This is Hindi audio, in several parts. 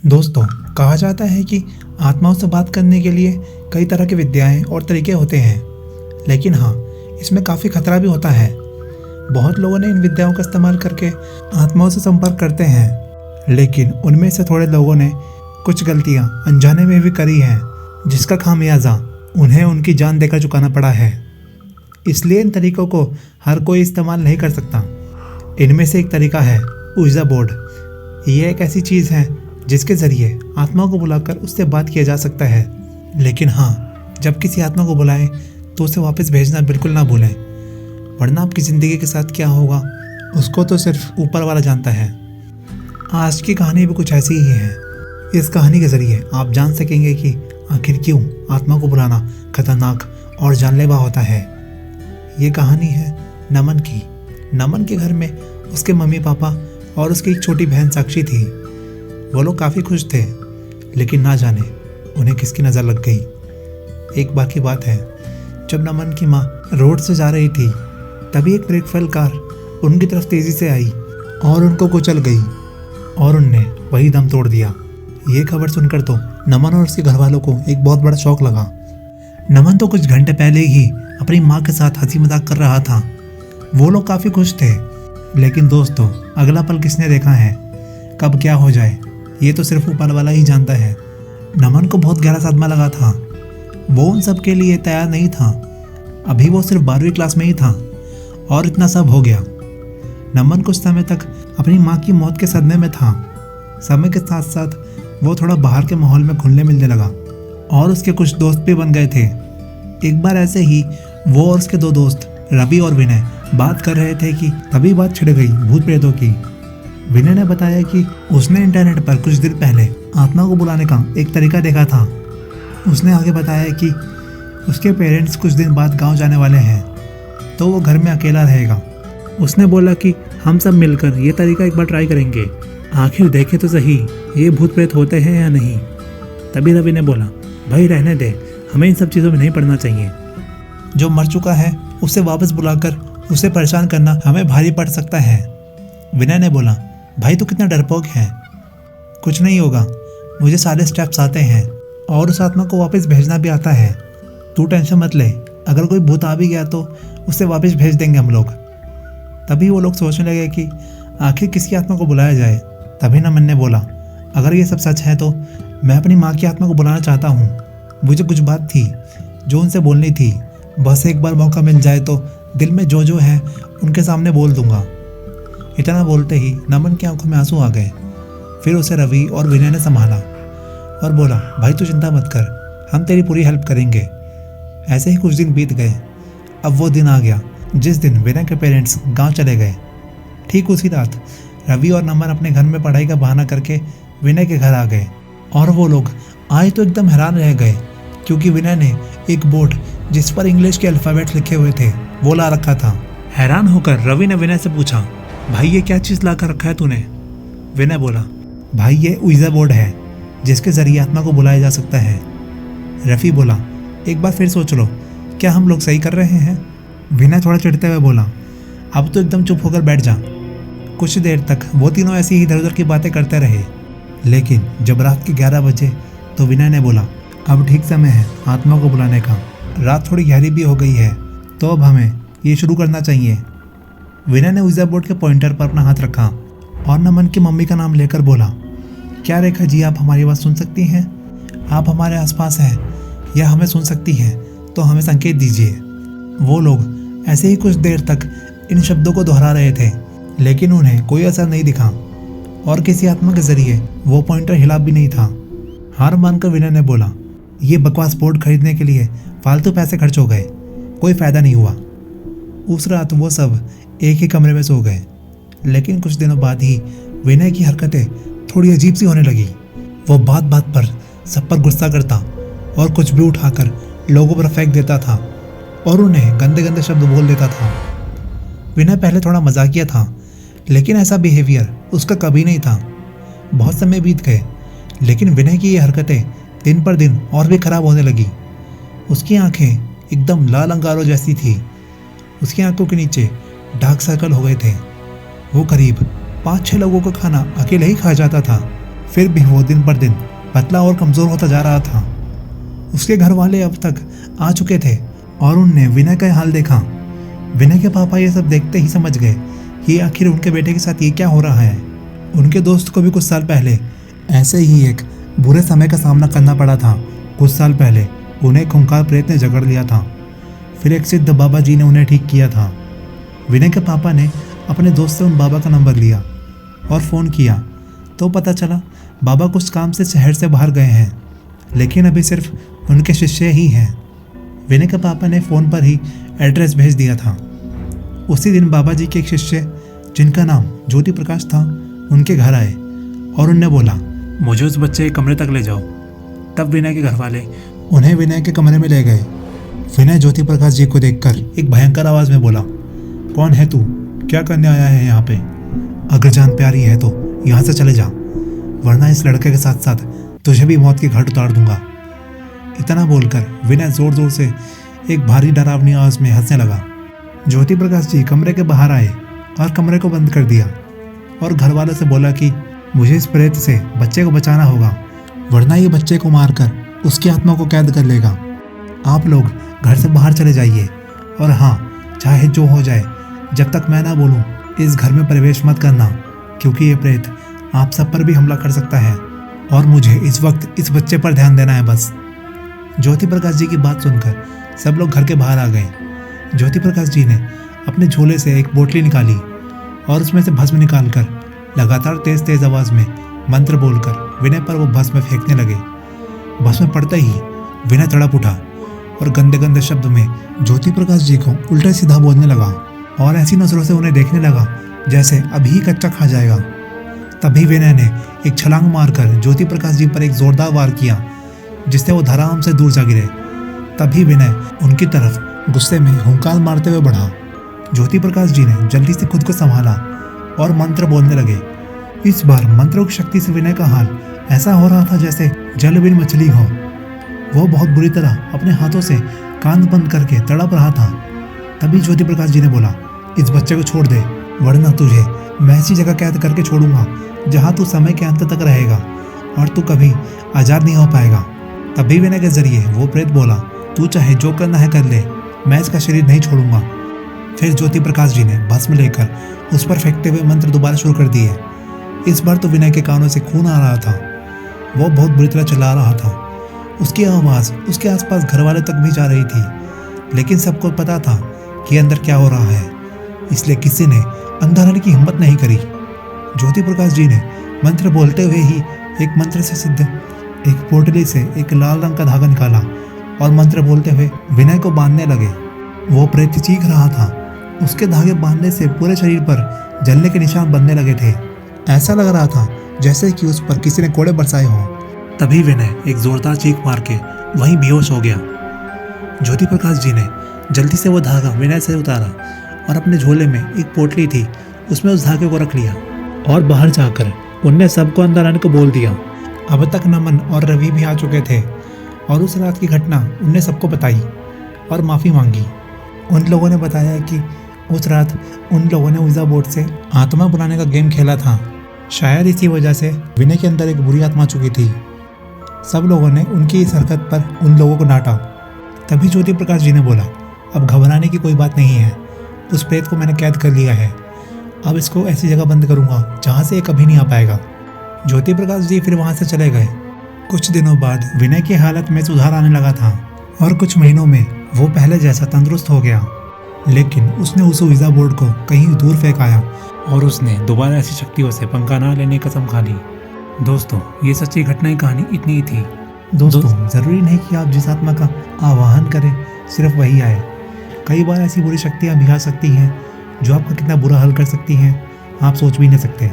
दोस्तों, कहा जाता है कि आत्माओं से बात करने के लिए कई तरह की विद्याएं और तरीके होते हैं, लेकिन हाँ, इसमें काफ़ी खतरा भी होता है। बहुत लोगों ने इन विद्याओं का इस्तेमाल करके आत्माओं से संपर्क करते हैं, लेकिन उनमें से थोड़े लोगों ने कुछ गलतियां अनजाने में भी करी हैं, जिसका खामियाजा उन्हें उनकी जान देकर चुकाना पड़ा है। इसलिए इन तरीकों को हर कोई इस्तेमाल नहीं कर सकता। इनमें से एक तरीका है ऊर्जा बोर्ड। ये एक ऐसी चीज़ है जिसके ज़रिए आत्मा को बुलाकर उससे बात किया जा सकता है, लेकिन हाँ, जब किसी आत्मा को बुलाएं तो उसे वापस भेजना बिल्कुल ना भूलें, वरना आपकी ज़िंदगी के साथ क्या होगा उसको तो सिर्फ ऊपर वाला जानता है। आज की कहानी भी कुछ ऐसी ही है। इस कहानी के ज़रिए आप जान सकेंगे कि आखिर क्यों आत्मा को बुलाना खतरनाक और जानलेवा होता है। ये कहानी है नमन की। नमन के घर में उसके मम्मी पापा और उसकी एक छोटी बहन साक्षी थी। वो लोग काफ़ी खुश थे, लेकिन ना जाने उन्हें किसकी नज़र लग गई। एक बार की बात है, जब नमन की माँ रोड से जा रही थी, तभी एक ब्रेक फेल कार उनकी तरफ तेज़ी से आई और उनको कुचल गई और उनने वही दम तोड़ दिया। ये खबर सुनकर तो नमन और उसके घर वालों को एक बहुत बड़ा शौक लगा। नमन तो कुछ घंटे पहले ही अपनी माँ के साथ हंसी मजाक कर रहा था। वो लोग काफ़ी खुश थे, लेकिन दोस्तों, अगला पल किसने देखा है? कब क्या हो जाए ये तो सिर्फ ऊपर वाला ही जानता है। नमन को बहुत गहरा सदमा लगा था। वो उन सब के लिए तैयार नहीं था। अभी वो सिर्फ 12वीं क्लास में ही था और इतना सब हो गया। नमन कुछ समय तक अपनी माँ की मौत के सदमे में था। समय के साथ साथ वो थोड़ा बाहर के माहौल में घुलने मिलने लगा और उसके कुछ दोस्त भी बन गए थे। एक बार ऐसे ही वो और उसके दो दोस्त रवि और विनय बात कर रहे थे कि तभी बात छिड़ गई भूत प्रेतों की। विनय ने बताया कि उसने इंटरनेट पर कुछ दिन पहले आत्मा को बुलाने का एक तरीका देखा था। उसने आगे बताया कि उसके पेरेंट्स कुछ दिन बाद गांव जाने वाले हैं, तो वो घर में अकेला रहेगा। उसने बोला कि हम सब मिलकर ये तरीका एक बार ट्राई करेंगे, आखिर देखें तो सही ये भूत प्रेत होते हैं या नहीं। तभी रवि ने बोला, भाई रहने दे, हमें इन सब चीज़ों में नहीं पड़ना चाहिए। जो मर चुका है उसे वापस बुलाकर उसे परेशान करना हमें भारी पड़ सकता है। विनय ने बोला, भाई तू कितना डरपोक है। कुछ नहीं होगा, मुझे सारे स्टेप्स आते हैं और उस आत्मा को वापस भेजना भी आता है। तू टेंशन मत ले, अगर कोई भूत आ भी गया तो उसे वापस भेज देंगे हम लोग। तभी वो लोग सोचने लगे कि आखिर किसकी आत्मा को बुलाया जाए। तभी नमन ने बोला, अगर ये सब सच है तो मैं अपनी माँ की आत्मा को बुलाना चाहता हूँ। मुझे कुछ बात थी जो उनसे बोलनी थी, बस एक बार मौका मिल जाए तो दिल में जो है उनके सामने बोल दूंगा। इतना बोलते ही नमन की आंखों में आंसू आ गए। फिर उसे रवि और विनय ने संभाला और बोला, भाई तू चिंता मत कर, हम तेरी पूरी हेल्प करेंगे। ऐसे ही कुछ दिन बीत गए। अब वो दिन आ गया जिस दिन विनय के पेरेंट्स गांव चले गए। ठीक उसी रात रवि और नमन अपने घर में पढ़ाई का बहाना करके विनय के घर आ गए और वो लोग आए तो एकदम हैरान रह गए, क्योंकि विनय ने एक बोर्ड जिस पर इंग्लिश के अल्फ़ाबेट्स लिखे हुए थे वो ला रखा था। हैरान होकर रवि ने विनय से पूछा, भाई ये क्या चीज़ ला कर रखा है तूने? विनय बोला, भाई ये ऊर्जा बोर्ड है जिसके ज़रिए आत्मा को बुलाया जा सकता है। रफ़ी बोला, एक बार फिर सोच लो, क्या हम लोग सही कर रहे हैं? विनय थोड़ा चिढ़ते हुए बोला, अब तो एकदम चुप होकर बैठ जा। कुछ देर तक वो तीनों ऐसी ही इधर उधर की बातें करते रहे, लेकिन जब रात के 11 बजे तो विनय ने बोला, अब ठीक समय है आत्मा को बुलाने का। रात थोड़ी गहरी भी हो गई है, तो अब हमें ये शुरू करना चाहिए। विनय ने ऊर्जा बोर्ड के पॉइंटर पर अपना हाथ रखा और नमन की मम्मी का नाम लेकर बोला, क्या रेखा जी आप हमारी बात सुन सकती हैं? आप हमारे आसपास हैं या हमें सुन सकती हैं तो हमें संकेत दीजिए। वो लोग ऐसे ही कुछ देर तक इन शब्दों को दोहरा रहे थे, लेकिन उन्हें कोई असर नहीं दिखा और किसी आत्मा के जरिए वो पॉइंटर हिला भी नहीं था। हार मानकर विनय ने बोला, ये बकवास बोर्ड खरीदने के लिए फालतू पैसे खर्च हो गए, कोई फ़ायदा नहीं हुआ। उस रात वो सब एक ही कमरे में सो गए, लेकिन कुछ दिनों बाद ही विनय की हरकतें थोड़ी अजीब सी होने लगी। वो बात बात पर सब पर गुस्सा करता और कुछ भी उठाकर लोगों पर फेंक देता था और उन्हें गंदे गंदे शब्द बोल देता था। विनय पहले थोड़ा मजाकिया था, लेकिन ऐसा बिहेवियर उसका कभी नहीं था। बहुत समय बीत गए, लेकिन विनय की ये हरकतें दिन पर दिन और भी खराब होने लगी। उसकी आंखें एकदम लाल अंगारों जैसी थी। उसकी आंखों के नीचे डार्क सर्कल हो गए थे। वो करीब 5-6 लोगों का खाना अकेले ही खा जाता था। फिर भी वो दिन पर दिन पतला और कमज़ोर होता जा रहा था। उसके घर वाले अब तक आ चुके थे और उनने विनय का हाल देखा। विनय के पापा ये सब देखते ही समझ गए कि आखिर उनके बेटे के साथ ये क्या हो रहा है। उनके दोस्त को भी कुछ साल पहले ऐसे ही एक बुरे समय का सामना करना पड़ा था। कुछ साल पहले उन्हें खूंखार प्रेत ने जकड़ लिया था, फिर एक सिद्ध बाबा जी ने उन्हें ठीक किया था। विनय के पापा ने अपने दोस्त से उन बाबा का नंबर लिया और फ़ोन किया तो पता चला बाबा कुछ काम से शहर से बाहर गए हैं, लेकिन अभी सिर्फ उनके शिष्य ही हैं। विनय के पापा ने फ़ोन पर ही एड्रेस भेज दिया था। उसी दिन बाबा जी के एक शिष्य जिनका नाम ज्योति प्रकाश था उनके घर आए और उनने बोला, मुझे उस बच्चे के कमरे तक ले जाओ। तब विनय के घर वाले उन्हें विनय के कमरे में ले गए। विनय ज्योति प्रकाश जी को देखकर एक भयंकर आवाज़ में बोला, कौन है तू? क्या करने आया है यहाँ पे? अगर जान प्यारी है तो यहाँ से चले जा, वरना इस लड़के के साथ साथ तुझे भी मौत के घाट उतार दूंगा। इतना बोलकर विनय जोर जोर से एक भारी डरावनी आवाज़ में हंसने लगा। ज्योति प्रकाश जी कमरे के बाहर आए और कमरे को बंद कर दिया और घर वालों से बोला कि मुझे इस प्रेत से बच्चे को बचाना होगा, वरना ये बच्चे को मारकर उसकी आत्मा को कैद कर लेगा। आप लोग घर से बाहर चले जाइए और हाँ, चाहे जो हो जाए, जब तक मैं ना बोलूँ इस घर में प्रवेश मत करना, क्योंकि ये प्रेत आप सब पर भी हमला कर सकता है और मुझे इस वक्त इस बच्चे पर ध्यान देना है बस। ज्योति प्रकाश जी की बात सुनकर सब लोग घर के बाहर आ गए। ज्योति प्रकाश जी ने अपने झोले से एक बोतली निकाली और उसमें से भस्म निकालकर लगातार तेज तेज आवाज़ में मंत्र बोलकर विनय पर वो भस्म फेंकने लगे। भस्म पड़ते ही विनय तड़प उठा और गंदे गंदे शब्द में ज्योति प्रकाश जी को उल्टा सीधा बोलने लगा और ऐसी नजरों से उन्हें देखने लगा जैसे अभी ही कच्चा खा जाएगा। तभी विनय ने एक छलांग मारकर ज्योति प्रकाश जी पर एक जोरदार वार किया, जिससे वो धड़ाम से दूर जा गिरे। तभी विनय उनकी तरफ गुस्से में हुंकार मारते हुए बढ़ा। ज्योति प्रकाश जी ने जल्दी से खुद को संभाला और मंत्र बोलने लगे। इस बार मंत्रों की शक्ति से विनय का हाल ऐसा हो रहा था जैसे जल बिन मछली हो। वो बहुत बुरी तरह अपने हाथों से कान बंद करके तड़प रहा था। तभी ज्योति प्रकाश जी ने बोला, इस बच्चे को छोड़ दे, वरना तुझे मैं ऐसी जगह कैद करके छोड़ूंगा जहाँ तू समय के अंत तक रहेगा और तू कभी आज़ाद नहीं हो पाएगा। तभी विनय के जरिए वो प्रेत बोला, तू चाहे जो करना है कर ले, मैं इसका शरीर नहीं छोड़ूंगा। फिर ज्योति प्रकाश जी ने भस्म लेकर उस पर फेंकते हुए मंत्र दोबारा शुरू कर दिए। इस बार तो विनय के कानों से खून आ रहा था। वो बहुत बुरी तरह चिल्ला रहा था। उसकी आवाज़ उसके आसपास घर वाले तक भी जा रही थी, लेकिन सबको पता था कि अंदर क्या हो रहा है, इसलिए किसी ने अंदर आने की हिम्मत नहीं करी। ज्योति प्रकाश जी ने मंत्र बोलते हुए ही एक मंत्र से सिद्ध एक पोटली से एक लाल रंग का धागा निकाला और मंत्र बोलते हुए विनय को बांधने लगे। वो प्रेत चीख रहा था। उसके धागे बांधने से पूरे शरीर पर जलने के निशान बनने लगे थे। ऐसा लग रहा था जैसे कि उस पर किसी ने कोड़े बरसाए हों। तभी विनय एक जोरदार चीख मार के वहीं बेहोश हो गया। ज्योति प्रकाश जी ने जल्दी से वो धागा विनय से उतारा और अपने झोले में एक पोटली थी, उसमें उस धागे को रख लिया और बाहर जाकर उनने सबको अंदर आने को बोल दिया। अब तक नमन और रवि भी आ चुके थे और उस रात की घटना उनने सबको बताई और माफ़ी मांगी। उन लोगों ने बताया कि उस रात उन लोगों ने ऊर्जा बोर्ड से आत्मा बुलाने का गेम खेला था। शायद इसी वजह से विनय के अंदर एक बुरी आत्मा चुकी थी। सब लोगों ने उनकी इस हरकत पर उन लोगों को डांटा। तभी ज्योति प्रकाश जी ने बोला, अब घबराने की कोई बात नहीं है, उस प्रेत को मैंने कैद कर लिया है। अब इसको ऐसी जगह बंद करूँगा जहाँ से ये कभी नहीं आ पाएगा। ज्योति प्रकाश जी फिर वहाँ से चले गए। कुछ दिनों बाद विनय की हालत में सुधार आने लगा था और कुछ महीनों में वो पहले जैसा तंदुरुस्त हो गया। लेकिन उसने उस ऊर्जा बोर्ड को कहीं दूर फेंक आया और उसने दोबारा ऐसी शक्तियों से पंगा ना लेने की कसम खा ली। दोस्तों, ये सच्ची घटना की कहानी इतनी ही थी। दोस्तों, ज़रूरी नहीं कि आप जिस आत्मा का आवाहन करें सिर्फ वही आए। कई बार ऐसी बुरी शक्तियाँ भी आ सकती हैं जो आपका कितना बुरा हाल कर सकती हैं, आप सोच भी नहीं सकते।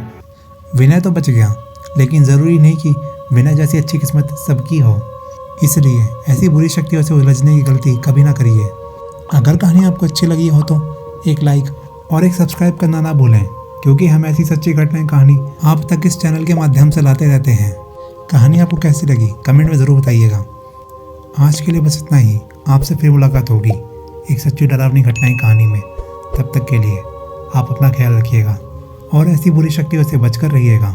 विनय तो बच गया, लेकिन ज़रूरी नहीं कि विनय जैसी अच्छी किस्मत सबकी हो। इसलिए ऐसी बुरी शक्तियों से उलझने की गलती कभी ना करिए। अगर कहानी आपको अच्छी लगी हो तो एक लाइक और एक सब्सक्राइब करना ना भूलें, क्योंकि हम ऐसी सच्ची घटनाएं कहानी आप तक इस चैनल के माध्यम से लाते रहते हैं। कहानी आपको कैसी लगी कमेंट में ज़रूर बताइएगा। आज के लिए बस इतना ही। आपसे फिर मुलाकात होगी एक सच्ची डरावनी घटनाएं कहानी में। तब तक के लिए आप अपना ख्याल रखिएगा और ऐसी बुरी शक्तियों से बचकर रहिएगा।